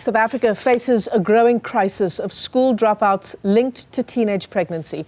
South Africa faces a growing crisis of school dropouts linked to teenage pregnancy.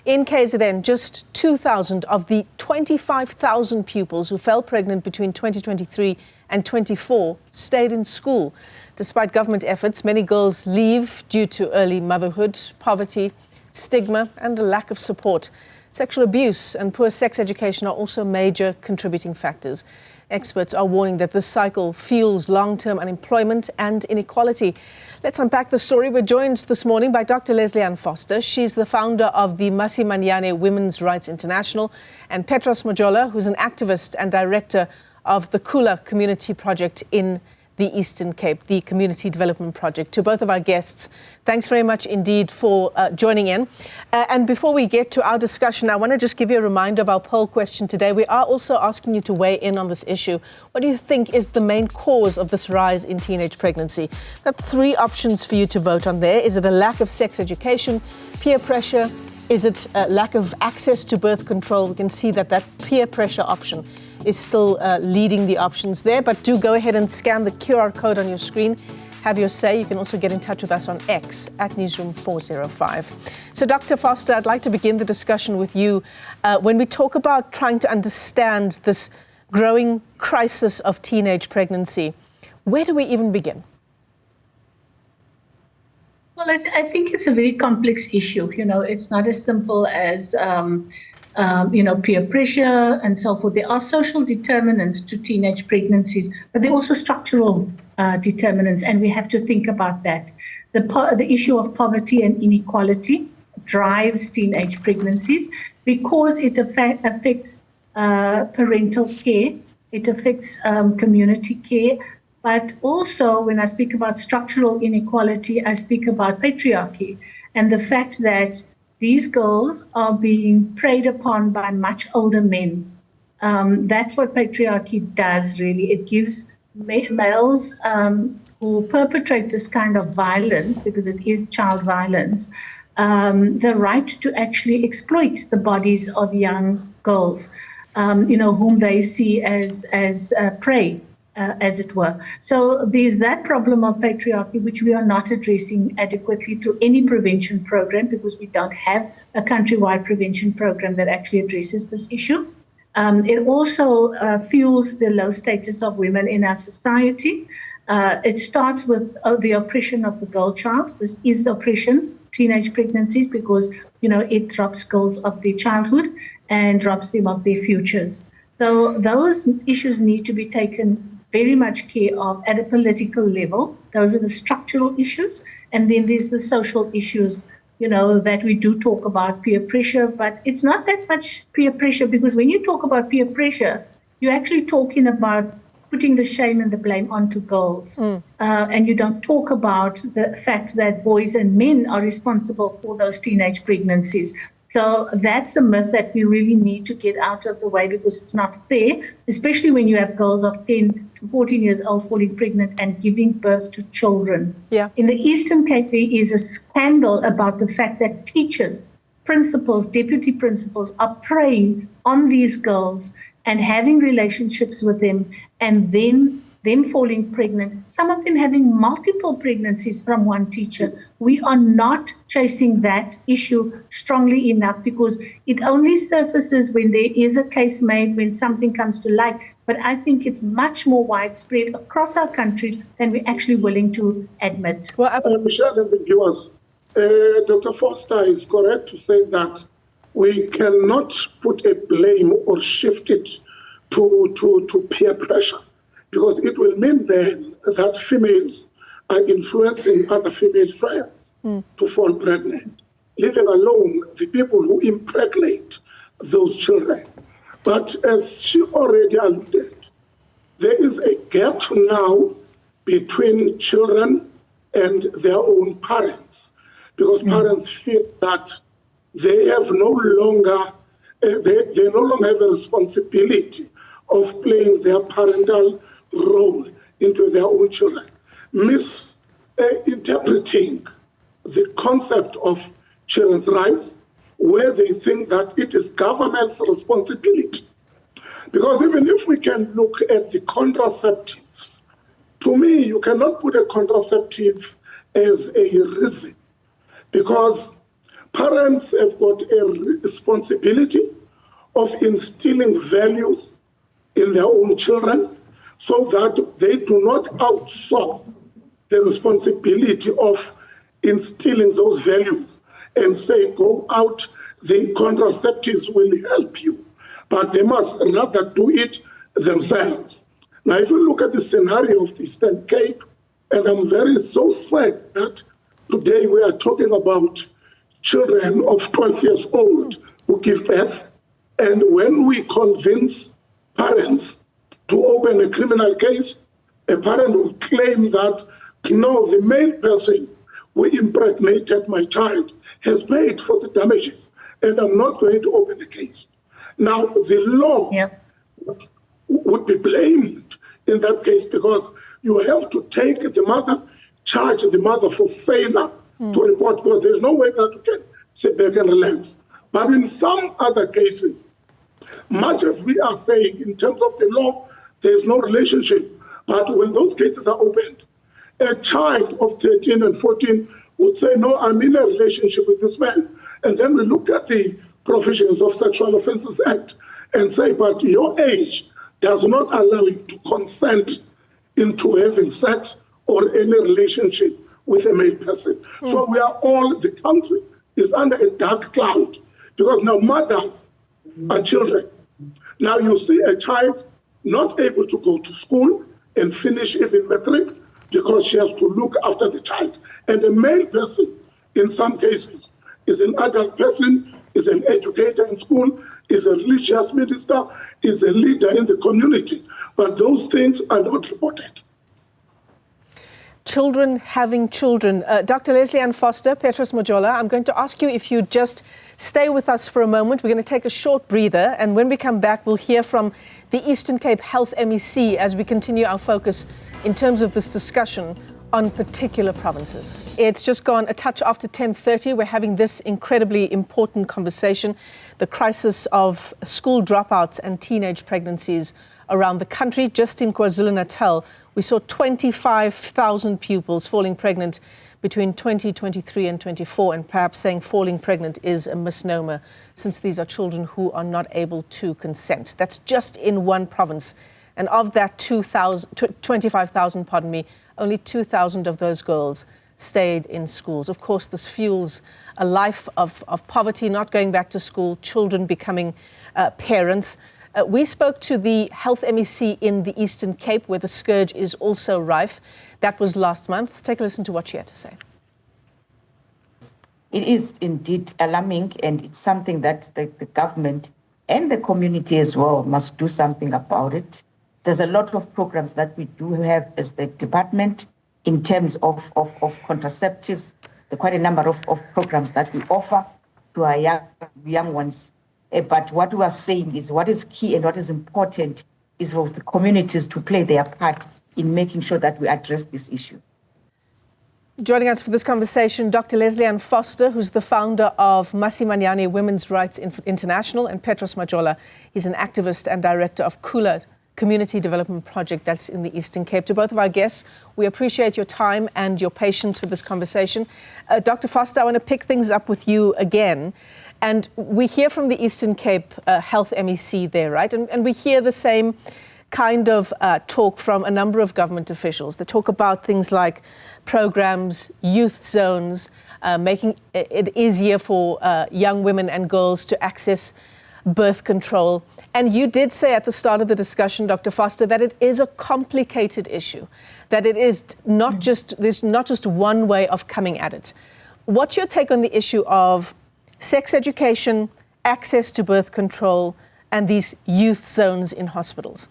In KZN, just 2,000 of the 25,000 pupils who fell pregnant between 2023 and 24 stayed in school. Despite government efforts, many girls leave due to early motherhood, poverty, stigma, and a lack of support. Sexual abuse and poor sex education are also major contributing factors. Experts are warning that this cycle fuels long-term unemployment and inequality. Let's unpack the story. We're joined this morning by Dr. Lesley Foster. She's the founder of the Masimanyane Women's Rights International, and Petros Majola, who's an activist and director of the Kula Community Project in the Eastern Cape, the Community Development Project. To both of our guests, thanks very much indeed for joining in. And before we get to our discussion, I want to just give you a reminder of our poll question today. We are also asking you to weigh in on this issue. What do you think is the main cause of this rise in teenage pregnancy? We've got three options for you to vote on there. Is it a lack of sex education, peer pressure? Is it a lack of access to birth control? We can see that peer pressure option is still leading the options there, but do go ahead and scan the QR code on your screen. Have your say. You can also get in touch with us on X at Newzroom 405. So Dr. Foster, I'd like to begin the discussion with you. When we talk about trying to understand this growing crisis of teenage pregnancy, where do we even begin? Well, I think it's a very complex issue. It's not as simple as peer pressure and so forth. There are social determinants to teenage pregnancies, but there are also structural determinants, and we have to think about that. The issue of poverty and inequality drives teenage pregnancies because it affects parental care, it affects community care, but also when I speak about structural inequality, I speak about patriarchy and the fact that these girls are being preyed upon by much older men. That's what patriarchy does, really. It gives males who perpetrate this kind of violence, because it is child violence, the right to actually exploit the bodies of young girls, whom they see as prey. As it were. So there's that problem of patriarchy, which we are not addressing adequately through any prevention program, because we don't have a countrywide prevention program that actually addresses this issue. It also fuels the low status of women in our society. It starts with the oppression of the girl child. This is oppression, teenage pregnancies, because it robs girls of their childhood and robs them of their futures. So those issues need to be taken very much care of at a political level. Those are the structural issues. And then there's the social issues, that we do talk about, peer pressure, but it's not that much peer pressure, because when you talk about peer pressure, you're actually talking about putting the shame and the blame onto girls. And you don't talk about the fact that boys and men are responsible for those teenage pregnancies. So that's a myth that we really need to get out of the way, because it's not fair, especially when you have girls of 10 to 14 years old falling pregnant and giving birth to children. Yeah. In the Eastern Cape, there is a scandal about the fact that teachers, principals, deputy principals are preying on these girls and having relationships with them, and then them falling pregnant, some of them having multiple pregnancies from one teacher. We are not chasing that issue strongly enough, because it only surfaces when there is a case made, when something comes to light. But I think it's much more widespread across our country than we're actually willing to admit. Well, Michelle and the viewers, Dr. Foster is correct to say that we cannot put a blame or shift it to peer pressure, because it will mean then that females are influencing other female friends to fall pregnant, leaving alone the people who impregnate those children. But as she already alluded, there is a gap now between children and their own parents, because parents feel that they have no longer have a responsibility of playing their parental role into their own children, misinterpreting the concept of children's rights, where they think that it is government's responsibility. Because even if we can look at the contraceptives to me, you cannot put a contraceptive as a reason, because parents have got a responsibility of instilling values in their own children so that they do not outsource the responsibility of instilling those values and say, go out, the contraceptives will help you. But they must rather do it themselves. Now, if you look at the scenario of the Eastern Cape, and I'm so sad that today we are talking about children of 12 years old who give birth, and when we convince parents to open a criminal case, a parent will claim that, no, the male person who impregnated my child has paid for the damages, and I'm not going to open the case. Now, the law would be blamed in that case, because you have to take the mother, charge the mother for failure to report, because there's no way that you can sit back and relax. But in some other cases, much as we are saying in terms of the law, there's no relationship. But when those cases are opened, a child of 13 and 14 would say, no, I'm in a relationship with this man. And then we look at the provisions of Sexual Offences Act and say, but your age does not allow you to consent into having sex or any relationship with a male person. So we are all, the country is under a dark cloud, because now mothers are children. Now you see a child not able to go to school and finish even matric because she has to look after the child. And a male person, in some cases, is an adult person, is an educator in school, is a religious minister, is a leader in the community. But those things are not reported. Children having children. Dr. Lesley Ann Foster, Petros, Majola, I'm going to ask you if you just stay with us for a moment. We're going to take a short breather, and when we come back, we'll hear from the Eastern Cape Health MEC as we continue our focus in terms of this discussion on particular provinces. It's just gone a touch after 10:30. We're having this incredibly important conversation, the crisis of school dropouts and teenage pregnancies around the country. Just in KwaZulu-Natal, we saw 25,000 pupils falling pregnant between 2023 and 24, and perhaps saying falling pregnant is a misnomer, since these are children who are not able to consent. That's just in one province. And of that 25,000, only 2,000 of those girls stayed in schools. Of course, this fuels a life of poverty, not going back to school, children becoming parents. We spoke to the health MEC in the Eastern Cape, where the scourge is also rife. That was last month. Take a listen to what she had to say. It is indeed alarming, and it's something that the government and the community as well must do something about it. There's a lot of programs that we do have as the department in terms of contraceptives. There are quite a number of programs that we offer to our young ones. But what we are saying is what is key and what is important is for the communities to play their part in making sure that we address this issue. Joining us for this conversation, Dr. Lesley Ann Foster, who's the founder of Masimanyane Women's Rights International, and Petros Majola. He's an activist and director of Kula Community Development Project that's in the Eastern Cape. To both of our guests, we appreciate your time and your patience for this conversation. Dr. Foster, I want to pick things up with you again. And we hear from the Eastern Cape Health MEC there, right? And we hear the same kind of talk from a number of government officials. They talk about things like programs, youth zones, making it easier for young women and girls to access birth control. And you did say at the start of the discussion, Dr. Foster, that it is a complicated issue, that it is not just, there's not just one way of coming at it. What's your take on the issue of sex education, access to birth control, and these youth zones in hospitals?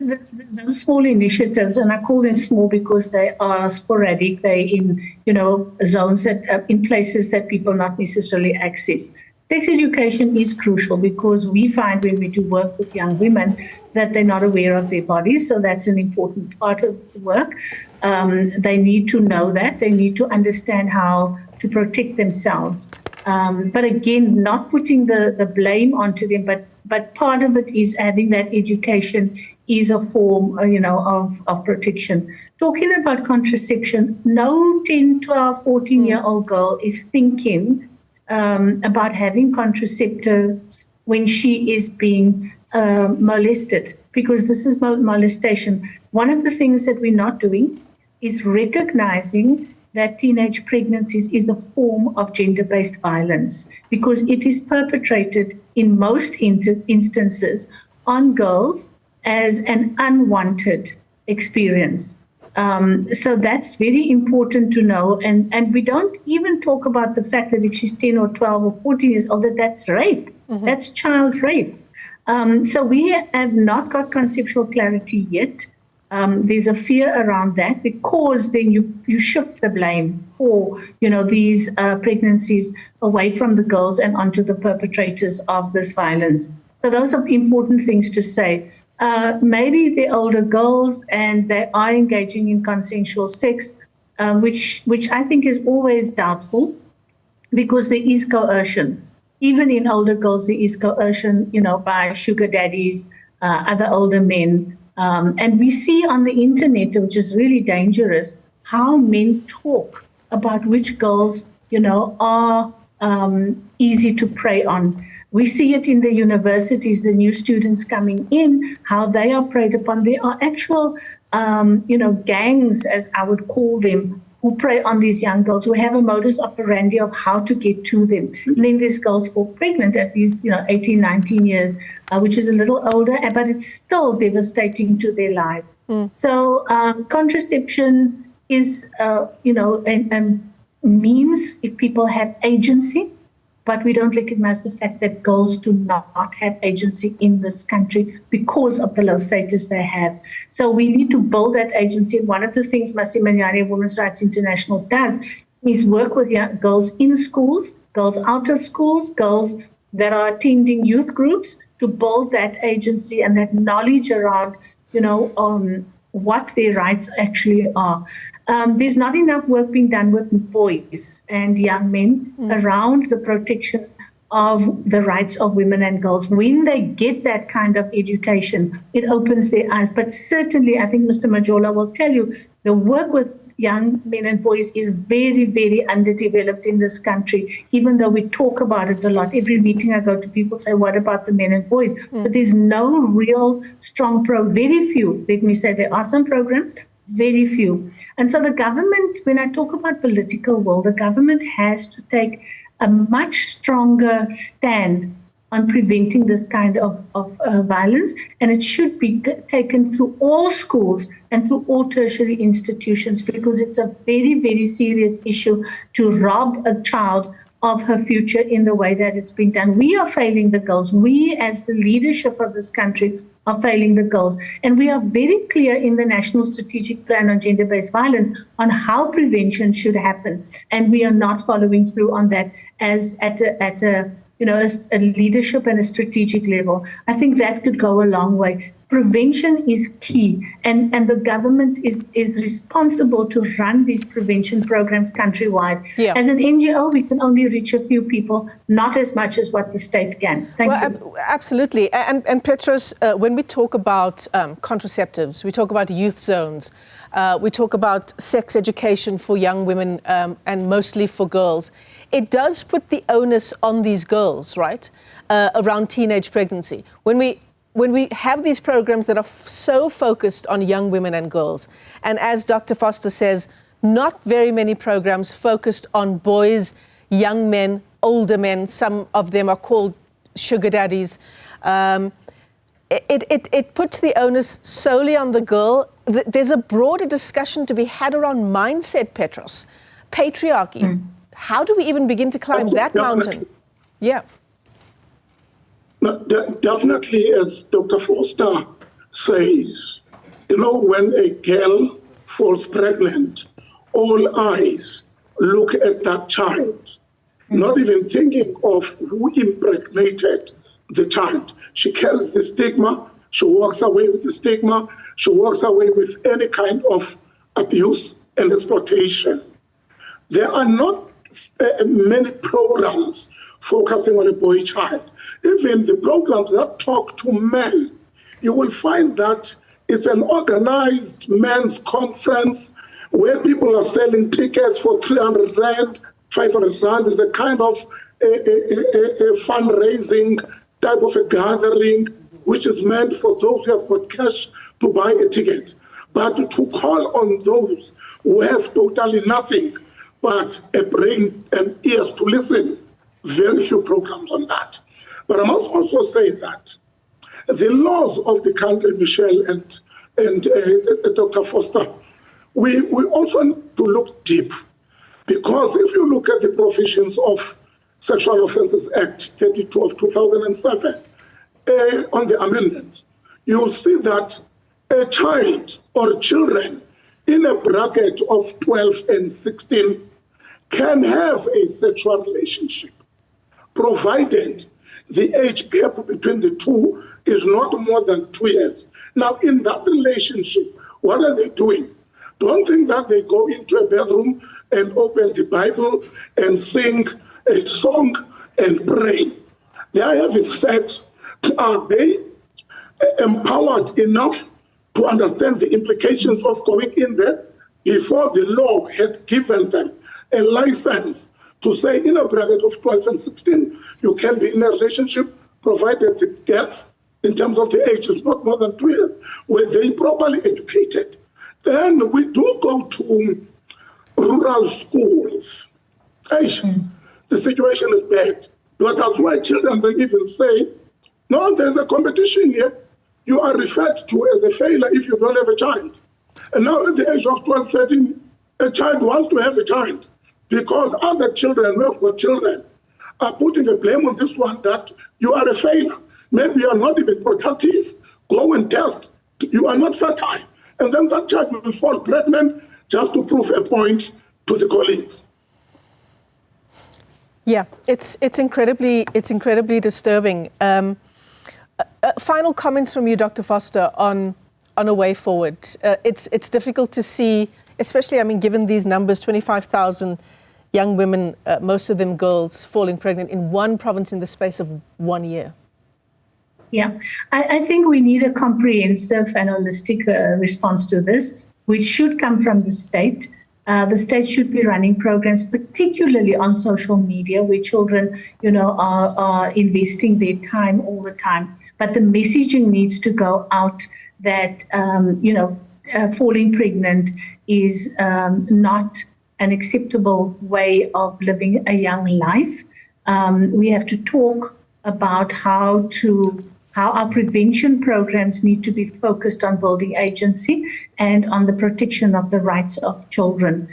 Those small initiatives, and I call them small because they are sporadic. They in zones that in places that people not necessarily access. Sex education is crucial because we find when we do work with young women that they're not aware of their bodies. So that's an important part of the work. They need to know that. They need to understand how to protect themselves. But again, not putting the blame onto them, but part of it is having that education is a form, of protection. Talking about contraception, no 10, 12, 14-year-old girl is thinking about having contraceptives when she is being molested, because this is molestation. One of the things that we're not doing is recognizing that teenage pregnancies is a form of gender-based violence, because it is perpetrated in most instances on girls as an unwanted experience. So that's very important to know. And we don't even talk about the fact that if she's 10 or 12 or 14 years old, that's rape. Mm-hmm. That's child rape. So we have not got conceptual clarity yet. There's a fear around that, because then you shift the blame for, these pregnancies away from the girls and onto the perpetrators of this violence. So those are important things to say. Maybe they're older girls and they are engaging in consensual sex, which I think is always doubtful, because there is coercion. Even in older girls, there is coercion, by sugar daddies, other older men. And we see on the internet, which is really dangerous, how men talk about which girls, are easy to prey on. We see it in the universities, the new students coming in, how they are preyed upon. There are actual, gangs, as I would call them, who prey on these young girls, who have a modus operandi of how to get to them. And then these girls fall pregnant at these, 18, 19 years, which is a little older, but it's still devastating to their lives. So contraception is, a means if people have agency, but we don't recognize the fact that girls do not have agency in this country because of the low status they have. So we need to build that agency. And one of the things Masimanyane Women's Rights International does is work with young girls in schools, girls out of schools, girls that are attending youth groups, to build that agency and that knowledge around, what their rights actually are. There's not enough work being done with boys and young men around the protection of the rights of women and girls. When they get that kind of education, it opens their eyes. But certainly, I think Mr. Majola will tell you, the work with young men and boys is very, very underdeveloped in this country, even though we talk about it a lot. Every meeting I go to, people say, what about the men and boys? But there's no real strong very few, let me say, there are some programs, very few. And so the government, when I talk about political will, the government has to take a much stronger stand on preventing this kind of violence, and it should be taken through all schools and through all tertiary institutions, because it's a very, very serious issue to rob a child of her future in the way that it's been done. We are failing the girls. We, as the leadership of this country, are failing the girls. And we are very clear in the National Strategic Plan on Gender-Based Violence on how prevention should happen. And we are not following through on that as at a leadership and a strategic level. I think that could go a long way. Prevention is key, and the government is responsible to run these prevention programs countrywide. Yeah. As an NGO, we can only reach a few people, not as much as what the state can. Thank you. Absolutely. And Petros, when we talk about contraceptives, we talk about youth zones, we talk about sex education for young women and mostly for girls. It does put the onus on these girls, right, around teenage pregnancy. When we have these programs that are so focused on young women and girls, and as Dr. Foster says, not very many programs focused on boys, young men, older men, some of them are called sugar daddies. It puts the onus solely on the girl. There's a broader discussion to be had around mindset, Petros, patriarchy. How do we even begin to climb that mountain? Yeah. Definitely, as Dr. Foster says, when a girl falls pregnant, all eyes look at that child, not even thinking of who impregnated the child. She carries the stigma, she walks away with the stigma, she walks away with any kind of abuse and exploitation. There are not many programs focusing on a boy child. Even the programs that talk to men, you will find that It's an organized men's conference where people are selling tickets for 300 rand, 500 rand. Is a kind of a fundraising type of a gathering, which is meant for those who have got cash to buy a ticket. But to call on those who have totally nothing but a brain and ears to listen, very few programs on that. But I must also say that the laws of the country, Michelle and Dr. Foster, we also need to look deep, because if you look at the provisions of Sexual Offences Act 32 of 2007 on the amendments, you'll see that a child or children in a bracket of 12 and 16 can have a sexual relationship, provided the age gap between the two is not more than 2 years. Now, in that relationship, what are they doing? Don't think that they go into a bedroom and open the Bible and sing a song and pray. They are having sex. Are they empowered enough to understand the implications of going in there before the law had given them a license to say in a bracket of 12 and 16, you can be in a relationship provided the gap in terms of the age is not more than 2 years? Were they properly educated? Then we do go to rural schools. The situation is bad. But that's why children will even say, no, there's a competition here. You are referred to as a failure if you don't have a child. And now at the age of 12, 13, a child wants to have a child because other children who have got children are putting the blame on this one that you are a failure. Maybe you are not even productive. Go and test. You are not fertile. And then that child will fall pregnant just to prove a point to the colleagues. Yeah, it's incredibly disturbing. Final comments from you, Dr. Foster, on a way forward. It's difficult to see, especially, I mean, given these numbers, 25,000 young women, most of them girls, falling pregnant in one province in the space of 1 year. Yeah, I think we need a comprehensive and holistic response to this, which should come from the state. The state should be running programs, particularly on social media, where children, are investing their time all the time. But the messaging needs to go out that, falling pregnant is not an acceptable way of living a young life. We have to talk about how our prevention programs need to be focused on building agency and on the protection of the rights of children,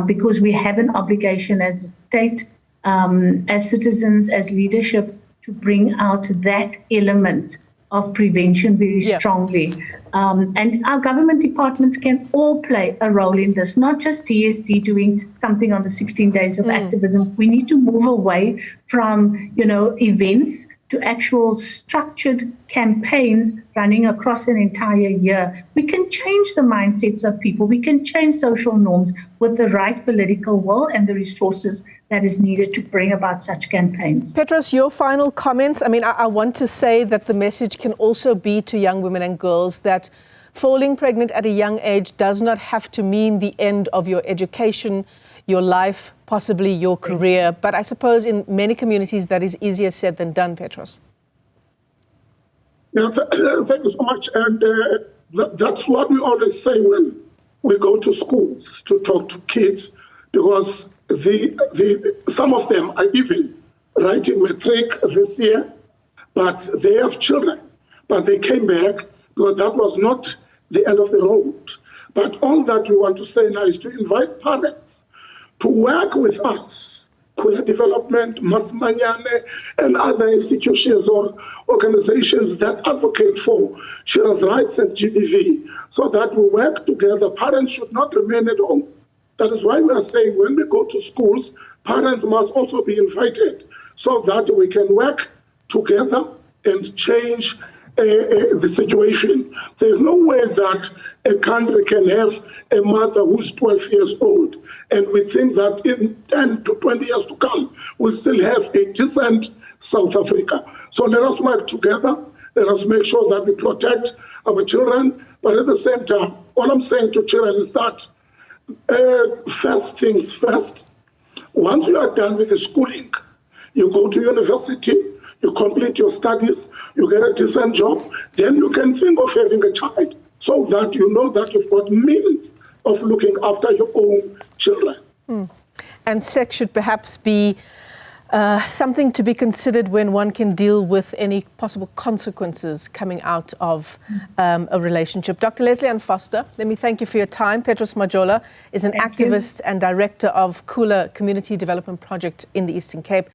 because we have an obligation as a state, as citizens, as leadership, to bring out that element of prevention very strongly. And our government departments can all play a role in this, not just DSD doing something on the 16 days of activism. We need to move away from, events to actual structured campaigns running across an entire year. We can change the mindsets of people. We can change social norms with the right political will and the resources that is needed to bring about such campaigns. Petros, your final comments. I mean, I want to say that the message can also be to young women and girls that falling pregnant at a young age does not have to mean the end of your education, your life, possibly your career. But I suppose in many communities that is easier said than done, Petros. Yeah, thank you so much. And that's what we always say when we go to schools to talk to kids, because some of them are even writing matric this year, but they have children. But they came back because that was not the end of the road. But all that we want to say now is to invite parents to work with us, Kula Development, Masmanyane, and other institutions or organizations that advocate for children's rights and GBV, so that we work together. Parents should not remain at home. That is why we are saying when we go to schools, parents must also be invited so that we can work together and change the situation. There's no way that a country can have a mother who's 12 years old, and we think that in 10 to 20 years to come, we'll still have a decent South Africa. So let us work together. Let us make sure that we protect our children. But at the same time, all I'm saying to children is that first things first. Once you are done with the schooling, you go to university, you complete your studies, you get a decent job, then you can think of having a child so that you know that you've got means of looking after your own children. And sex should perhaps be something to be considered when one can deal with any possible consequences coming out of a relationship. Dr. Lesley Ann Foster, let me thank you for your time. Petros Majola is an activist and director of Kula Community Development Project in the Eastern Cape.